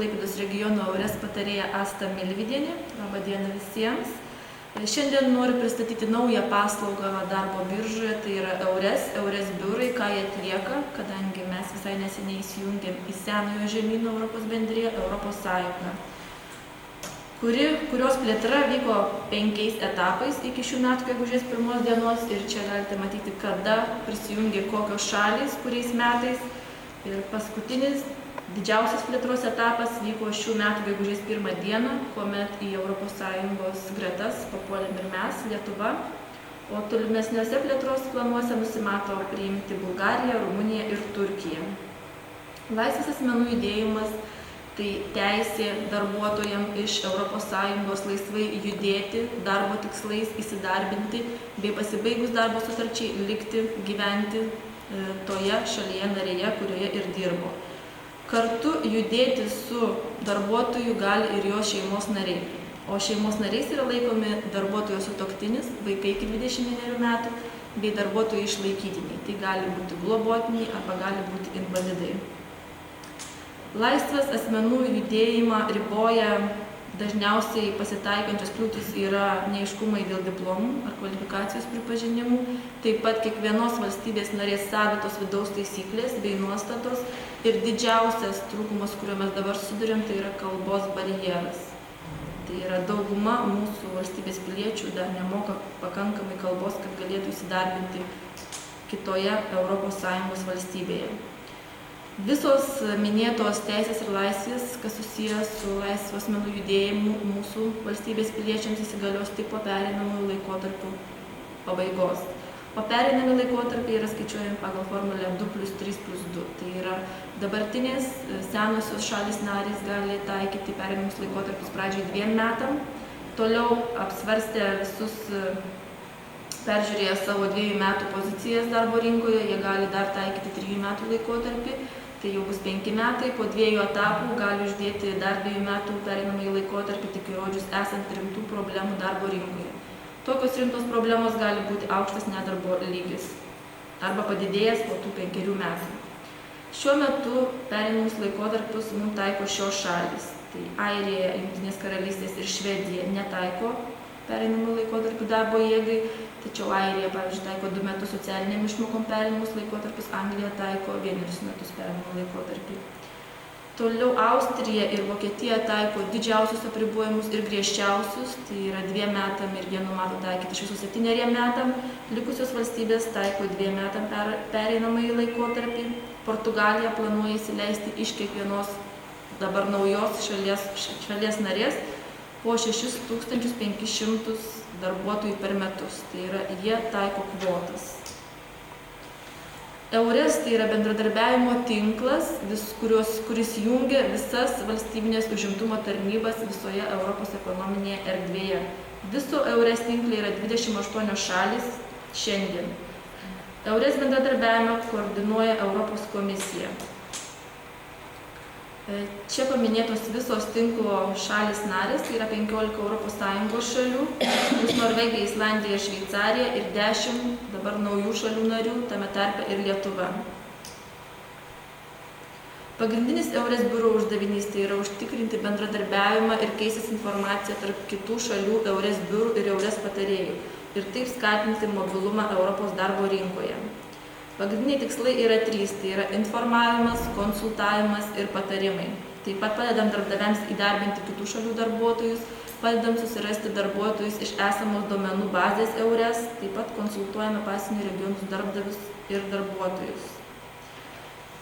Klaipėdos regiono EURES patarėja Asta Milvydienė. Labą dieną visiems. Šiandien noriu pristatyti naują paslaugą darbo biržoje, tai yra EURES biurai, ką jie atlieka, kadangi mes visai neseniai įsijungėm į senojo žemyno Europos bendriją, Europos Sąjungą, kurios plėtra vyko 5 etapais iki šių metų gegužės 1 dienos ir čia galite matyti, kada prisijungė kokios šalys, kuriais metais. Ir paskutinis didžiausias plėtros etapas vyko šių metų gegužės 1 dieną, kuomet į ES gretas papuolėm ir mes, Lietuva, o tolimesniuose plėtros planuose nusimato priimti Bulgariją, Rumuniją ir Turkiją. Laisvas asmenų judėjimas tai teisė darbuotojams iš ES laisvai judėti, darbo tikslais įsidarbinti bei pasibaigus darbo sutarčiai likti, gyventi toje šalyje narėje, kurioje ir dirbo. Kartu judėti su darbuotoju gali ir jo šeimos nariai. O šeimos nariais yra laikomi darbuotojo sutuoktinis, vaikai iki 21 metų, bei darbuotojai išlaikytiniai. Tai gali būti globotiniai arba gali būti invalidai. Laisvas asmenų judėjimą riboja dažniausiai pasitaikančios kliūtys yra neaiškumai dėl diplomų ar kvalifikacijos pripažinimų, taip pat kiekvienos valstybės narės savitos vidaus taisyklės bei nuostatos ir didžiausias trūkumas, kuriuo mes dabar susiduriam, tai yra kalbos barjeras. Tai yra dauguma mūsų valstybės piliečių dar nemoka pakankamai kalbos, kad galėtų įsidarbinti kitoje ES valstybėje. Visos minėtos teisės ir laisvės, kas susijęs su laisvo asmenų judėjimu mūsų valstybės piliečiams, įsigalios tik po pereinamųjų laikotarpių pabaigos. O pereinami laikotarpiai yra skaičiuojami pagal formulę 2+3+2. Tai yra dabartinės senosios šalys narės gali taikyti pereinamus laikotarpius pradžiai 2 metam, toliau apsvarstę visus peržiūrėję savo 2 metų pozicijas darbo rinkoje, jie gali dar taikyti 3 metų laikotarpį, tai jau bus 5 metai, po 2 etapų gali uždėti dar 2 metų pereinamąjį laikotarpį, tik įrodžius esant rimtų problemų darbo rinkoje. Tokios rimtos problemos gali būti aukštas nedarbo lygis arba padidėjęs po tų 5 metų. Šiuo metu pereinamus laikotarpius mums taiko šios šalys. Tai Airija, Jungtinės karalystės ir Švedija netaiko pereinamų laikotarpių darbo jėgai, tačiau Airija, pavyzdžiui, taiko 2 metus socialiniam išmokom pereinamus laikotarpius, Anglija taiko 1 metus pereinamų laikotarpį. Toliau Austrija ir Vokietija taiko didžiausius apribojimus ir griežčiausius, tai yra 2 metam ir jie numato taikyti iš viso 7 metam. Likusios valstybės taiko 2 metam pereinamąjį laikotarpį. Portugalija planuoja įsileisti iš kiekvienos dabar naujos šalies narės po 6500 darbuotojų per metus. Tai yra, jie taiko kvotas. EURES tai yra bendradarbiavimo tinklas, kuris jungia visas valstybinės užimtumo tarnybas visoje Europos ekonominėje erdvėje. Viso EURES tinkle yra 28 šalys šiandien. EURES bendradarbiavimą koordinuoja Europos komisija. Čia paminėtos visos tinklo šalys narės, tai yra 15 ES šalių, plus Norvegija, Islandija, Šveicarija ir 10 dabar naujų šalių narių, tame tarpe ir Lietuva. Pagrindinis EURES biuro uždavinys tai yra užtikrinti bendradarbiavimą ir keistis informaciją tarp kitų šalių EURES biurų ir EURES patarėjų ir taip skatinti mobilumą Europos darbo rinkoje. Pagrindiniai tikslai yra 3, tai yra informavimas, konsultavimas ir patarimai. Taip pat padedam darbdaviams įdarbinti kitų šalių darbuotojus, padedam susirasti darbuotojus iš esamos duomenų bazės EURES, taip pat konsultuojame pasienio regionus darbdavius ir darbuotojus.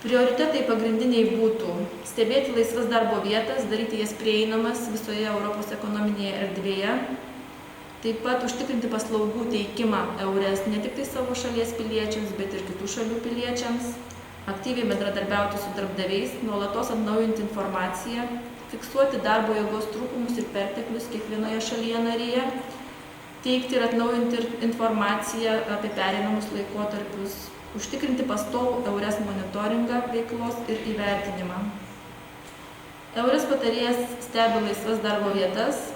Prioritetai pagrindiniai būtų stebėti laisvas darbo vietas, daryti jas prieinamas visoje Europos ekonominėje erdvėje, taip pat užtikrinti paslaugų teikimą EURES ne tik tai savo šalies piliečiams, bet ir kitų šalių piliečiams, aktyviai bendradarbiauti su darbdaviais, nuolatos atnaujinti informaciją, fiksuoti darbo jėgos trūkumus ir perteklius kiekvienoje šalyje narėje, teikti ir atnaujinti informaciją apie pereinamus laikotarpius, užtikrinti pastovų EURES monitoringą veiklos ir įvertinimą. EURES patarėjas stebi laisvas darbo vietas,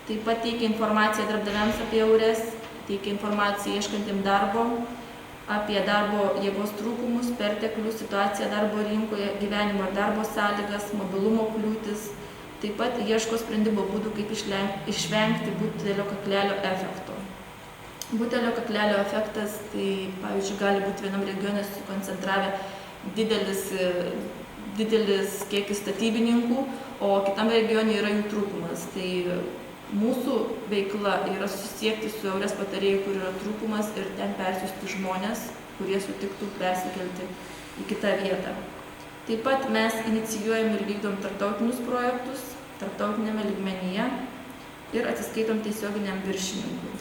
taip pat teikia informaciją darbdaviams apie EURES, teikia informaciją ieškantiem darbo, apie darbo jėgos trūkumus, perteklių, situaciją darbo rinkoje, gyvenimo ir darbo sąlygas, mobilumo kliūtis. Taip pat ieško sprendimo būdų, kaip išvengti butelio kaklelio efekto. Butelio kaklelio efektas, tai pavyzdžiui, gali būti vienam regione sukoncentravę didelis kiekis statybininkų, o kitam regione yra jų trūkumas. Tai mūsų veikla yra susisiekti su EURES patarėju, kur yra trūkumas, ir ten persiųsti žmonės, kurie sutiktų persikelti į kitą vietą. Taip pat mes inicijuojam ir vykdom tarptautinius projektus tarptautinėme lygmenyje ir atsiskaitom tiesioginiam viršininkui.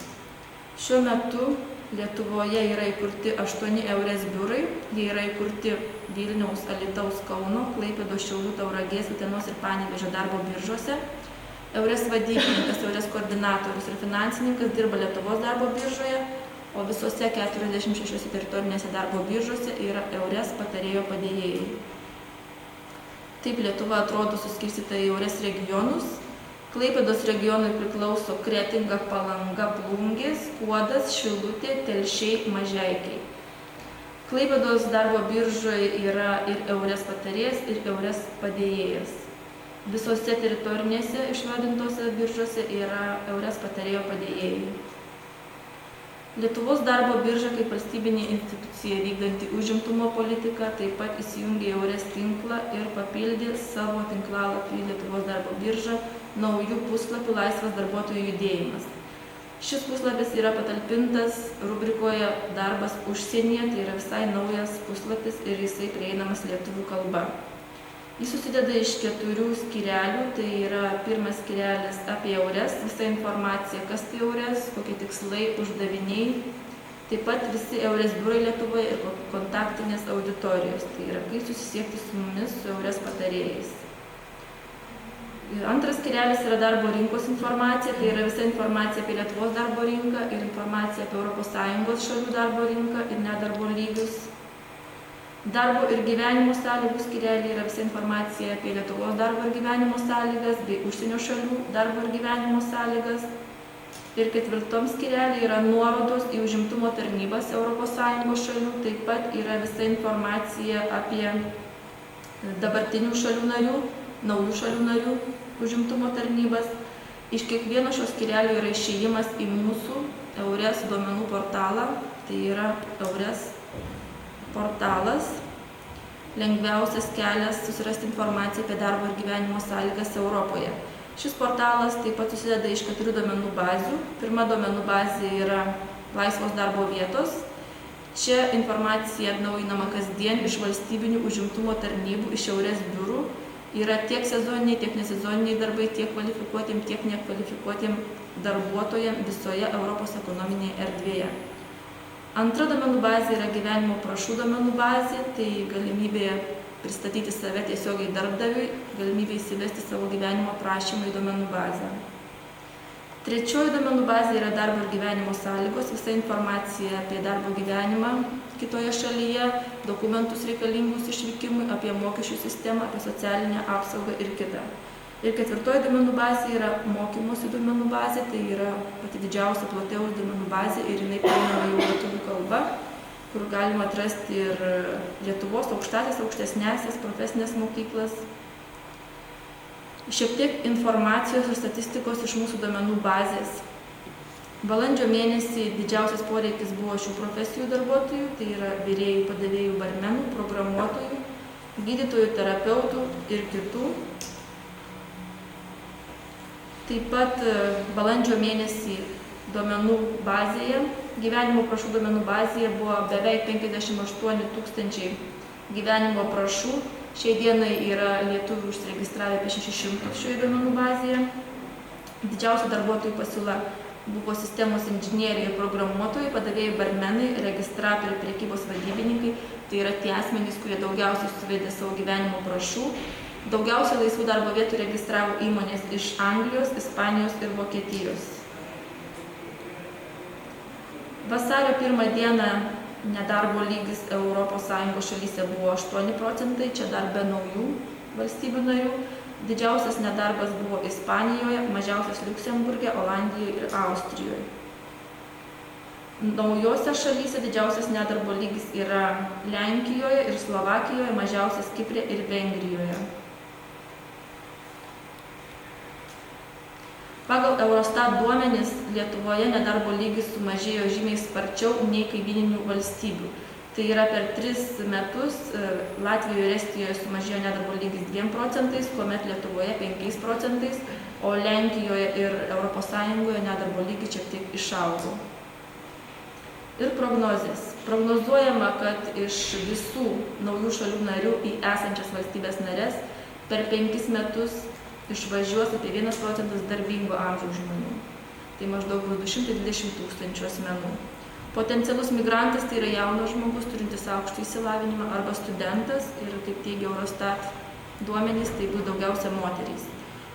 Šiuo metu Lietuvoje yra įkurti 8 EURES biurai. Jie yra įkurti Vilniaus, Alytaus, Kauno, Klaipėdos, Šiaulių, Tauragės, Utenos ir Panevėžio darbo biržose. EURES vadybininkas, EURES koordinatorius ir finansininkas dirba Lietuvos darbo biržoje, o visose 46 teritorinėse darbo biržose yra EURES patarėjo padėjėjai. Taip Lietuva atrodo suskirstyta į EURES regionus. Klaipėdos regionui priklauso Kretinga, Palanga, Plungės, Skuodas, Šilutė, Telšiai, Mažeikiai. Klaipėdos darbo biržoje yra ir EURES patarėjas, ir EURES padėjėjas. Visose teritorinėse išvardintose biržose yra EURES patarėjo padėjėjai. Lietuvos darbo birža kaip valstybinė institucija vykdanti užimtumo politiką taip pat įsijungė į EURES tinklą ir papildė savo tinklalapį Lietuvos darbo biržą naujų puslapių Laisvas darbuotojų judėjimas. Šis puslapis yra patalpintas rubrikoje Darbas užsienyje, tai yra visai naujas puslapis ir jisai prieinamas lietuvių kalba. Jis susideda iš 4 skyrelių, tai yra pirmas skyrelis apie EURES, visa informacija, kas tai EURES, kokie tikslai, uždaviniai, taip pat visi EURES biurai Lietuvoje ir kontaktinės auditorijos, tai yra kaip susisiekti su mumis, su EURES patarėjais. Antras skyrelis yra darbo rinkos informacija, tai yra visa informacija apie Lietuvos darbo rinką ir informacija apie ES šalių darbo rinką ir nedarbo lygius. Darbo ir gyvenimo sąlygų skyrelį yra visa informacija apie Lietuvos darbo ir gyvenimo sąlygas bei užsienio šalių darbo ir gyvenimo sąlygas. Ir 4 skyrelį yra nuorodos į užimtumo tarnybas ES šalių, taip pat yra visa informacija apie dabartinių šalių narių, naujų šalių narių užimtumo tarnybas. Iš kiekvieno šios skyrelio yra išėjimas į mūsų EURES duomenų portalą, tai yra EURES portalas, lengviausias kelias susirasti informaciją apie darbo ir gyvenimo sąlygas Europoje. Šis portalas taip pat susideda iš 4 duomenų bazių. Pirma duomenų bazė yra laisvos darbo vietos. Čia informacija atnaujinama kasdien iš valstybinių užimtumo tarnybų, iš EURES biurų. Yra tiek sezoniniai, tiek nesezoniniai darbai, tiek kvalifikuotiem, tiek nekvalifikuotiem darbuotojam visoje Europos ekonominėje erdvėje. Antra duomenų bazė yra gyvenimo prašų duomenų bazė, tai galimybė pristatyti save tiesiogiai darbdaviui, galimybė įsivesti savo gyvenimo prašymą į duomenų bazę. Trečioji duomenų bazė yra darbo ir gyvenimo sąlygos, visa informacija apie darbo gyvenimą kitoje šalyje, dokumentus reikalingus išvykimui, apie mokesčių sistemą, apie socialinę apsaugą ir kitą. Ir 4 duomenų bazė yra mokymosi duomenų bazė, tai yra pati didžiausia Ploteus duomenų bazė ir jinai prieinama jau lietuvių kalba, kur galima atrasti ir Lietuvos aukštąsias, aukštesnėsias, profesinės mokyklas. Šiek tiek informacijos ir statistikos iš mūsų duomenų bazės. Balandžio mėnesį didžiausias poreikis buvo šių profesijų darbuotojų, tai yra virėjų, padavėjų, barmenų, programuotojų, gydytojų, terapeutų ir kitų. Taip pat balandžio mėnesį duomenų bazėje, gyvenimo prašų duomenų bazėje buvo beveik 58 000 gyvenimo prašų. Šiai dienai yra lietuvių užsiregistravę apie 600 šioje duomenų bazėje. Didžiausia darbuotojų pasiūla buvo sistemos inžinieriai ir programuotojai, padavėjai, barmenai, registratoriai, prekybos vadybininkai. Tai yra tie asmenys, kurie daugiausiai suvedė savo gyvenimo prašų. Daugiausiai laisvų darbo vietų registravo įmonės iš Anglijos, Ispanijos ir Vokietijos. Vasario 1 dieną nedarbo lygis ES šalyse buvo 8%, čia dar be naujų valstybių narių. Didžiausias nedarbas buvo Ispanijoje, mažiausias Liuksemburge, Olandijoje ir Austrijoje. Naujose šalyse didžiausias nedarbo lygis yra Lenkijoje ir Slovakijoje, mažiausias Kiprė ir Vengrijoje. Pagal Eurostat duomenis Lietuvoje nedarbo lygis sumažėjo žymiai sparčiau nei kaimyninių valstybių. Tai yra per 3 metus Latvijoje ir Estijoje sumažėjo nedarbo lygis 2 procentais, kuomet Lietuvoje 5 procentais, o Lenkijoje ir ES nedarbo lygis šiek tiek išaugo. Ir prognozės. Prognozuojama, kad iš visų naujų šalių narių į esančias valstybės narės per 5 metus išvažiuos apie 1 procentas darbingo amžiaus žmonių. Tai maždaug 220 000 asmenų. Potencialus migrantas tai yra jaunas žmogus, turintis aukštą išsilavinimą arba studentas ir, kaip teigia Eurostat duomenys, tai bus daugiausia moterys.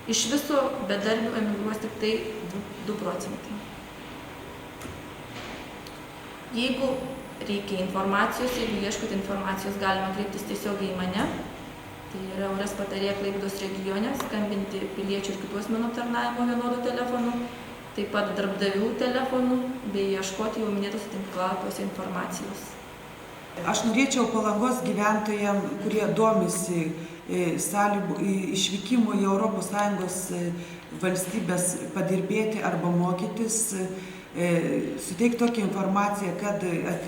Iš viso bedarbių emigruos tik tai 2 procentai. Jeigu reikia informacijos, jeigu ieškote informacijos, galima kreiptis tiesiogiai į mane. Tai yra EURES patarėja Klaipėdos regione, skambinti piliečių ir kitų asmenų aptarnavimo vienodu telefonu, taip pat darbdavių telefonu, bei ieškoti jau minėtos tinklalapiuose informacijos. Aš norėčiau Palangos gyventojams, kurie domisi išvykimu į ES valstybės padirbėti arba mokytis, suteikti tokią informaciją, kad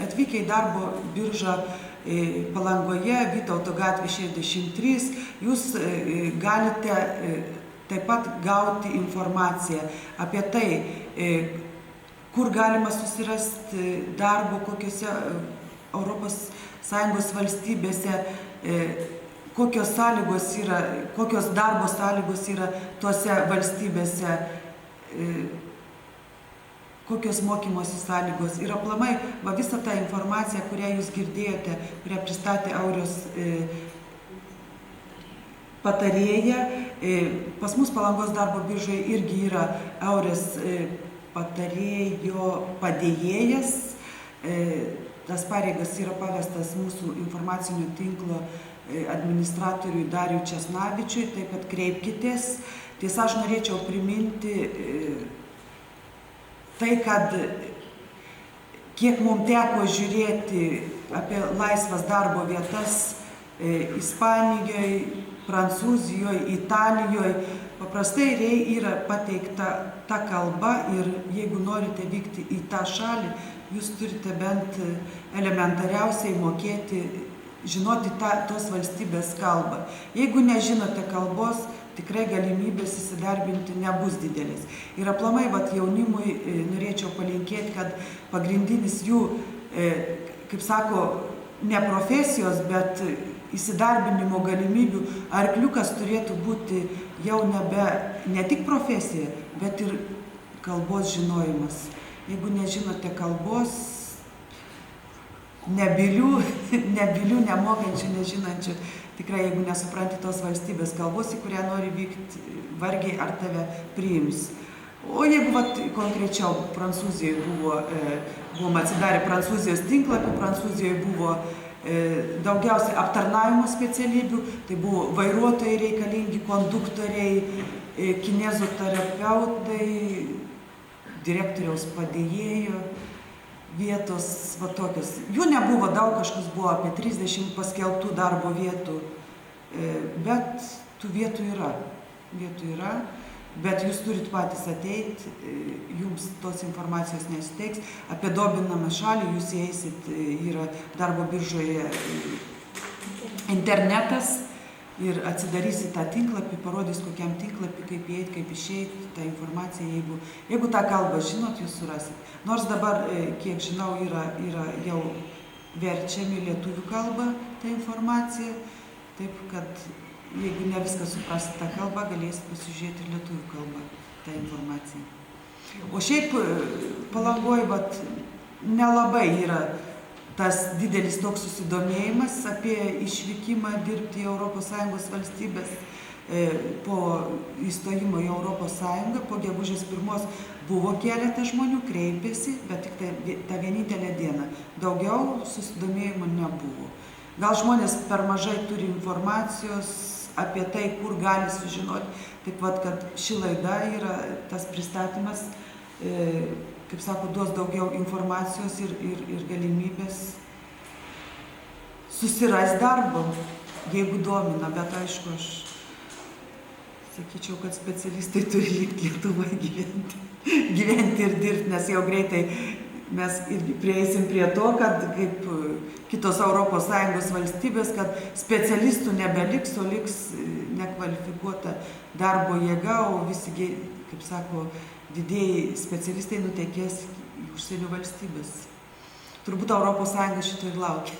atvykę į darbo biržą Palangoje, Vytauto gatvė 63, jūs galite taip pat gauti informaciją apie tai, kur galima susirasti darbo, kokiose ES valstybėse, kokios darbo sąlygos yra tuose valstybėse, kokios mokymosi sąlygos. Ir aplamai visą tą informaciją, kurią jūs girdėjote, kurią pristatė EURES patarėja. Pas mus Palangos darbo biržoje irgi yra EURES patarėjo padėjėjas. Tas pareigas yra pavestas mūsų informacinio tinklo administratoriui Dariui Česnavičiui, taip pat kreipkitės. Tiesa, aš norėčiau priminti tai, kad kiek mums teko žiūrėti apie laisvas darbo vietas Ispanijoje, Prancūzijoje, Italijoje, paprastai yra pateikta ta kalba ir jeigu norite vykti į tą šalį, jūs turite bent elementariausiai mokėti, žinoti tos valstybės kalbą. Jeigu nežinote kalbos, tikrai galimybės įsidarbinti nebus didelis. Ir aplamai jaunimui norėčiau palinkėti, kad pagrindinis jų, kaip sako, ne profesijos, bet įsidarbinimo galimybių arkliukas turėtų būti jau ne tik profesija, bet ir kalbos žinojimas. Jeigu nežinote kalbos, nebylių, nemokančių, nežinančių, tikrai, jeigu nesupranti tos valstybės kalbos, į kurią nori vykti, vargiai ar tave priims. O jeigu konkrečiau Prancūzijoje buvom atsidarę Prancūzijos tinklapį, Prancūzijoje buvo daugiausiai aptarnavimo specialybių, tai buvo vairuotojai reikalingi, konduktoriai, kineziterapeutai, direktoriaus padėjėjo vietos, tokios. Jų nebuvo daug, kažkas buvo apie 30 paskelbtų darbo vietų, bet tų vietų yra, bet jūs turit patys ateiti, jums tos informacijos nesiteiks. Apie Dobinamą šalį jūs įeisit, yra darbo biržoje internetas ir atsidarysit tą tinklapį, parodys kokiam tinklapį, kaip įeiti, kaip išeiti, tą informaciją, jeigu tą kalbą žinot, jūs surasit. Nors dabar, kiek žinau, yra jau verčiami lietuvių kalbą tą informaciją, taip kad jeigu ne viską suprasit tą kalbą, galėsit pasižiūrėti ir lietuvių kalbą tą informaciją. O šiaip Palangoje nelabai yra tas didelis toks susidomėjimas apie išvykimą dirbti į ES valstybės po įstojimo į ES. Po gegužės 1 buvo keletas žmonių, kreipėsi, bet tik tą vienintelę dieną. Daugiau susidomėjimo nebuvo. Gal žmonės per mažai turi informacijos apie tai, kur gali sužinoti. Taip pat, kad ši laida yra tas pristatymas, kaip sako, duos daugiau informacijos ir galimybės susiras darbo, jeigu domina, bet aišku, aš sakyčiau, kad specialistai turi likti Lietuvoje gyventi ir dirbti, nes jau greitai mes irgi prieisim prie to, kad kaip kitos ES valstybės, kad specialistų nebeliks, o liks nekvalifikuota darbo jėga, o visi, kaip sako, didieji specialistai nutekės į užsienio valstybės. Turbūt ES šito ir laukia.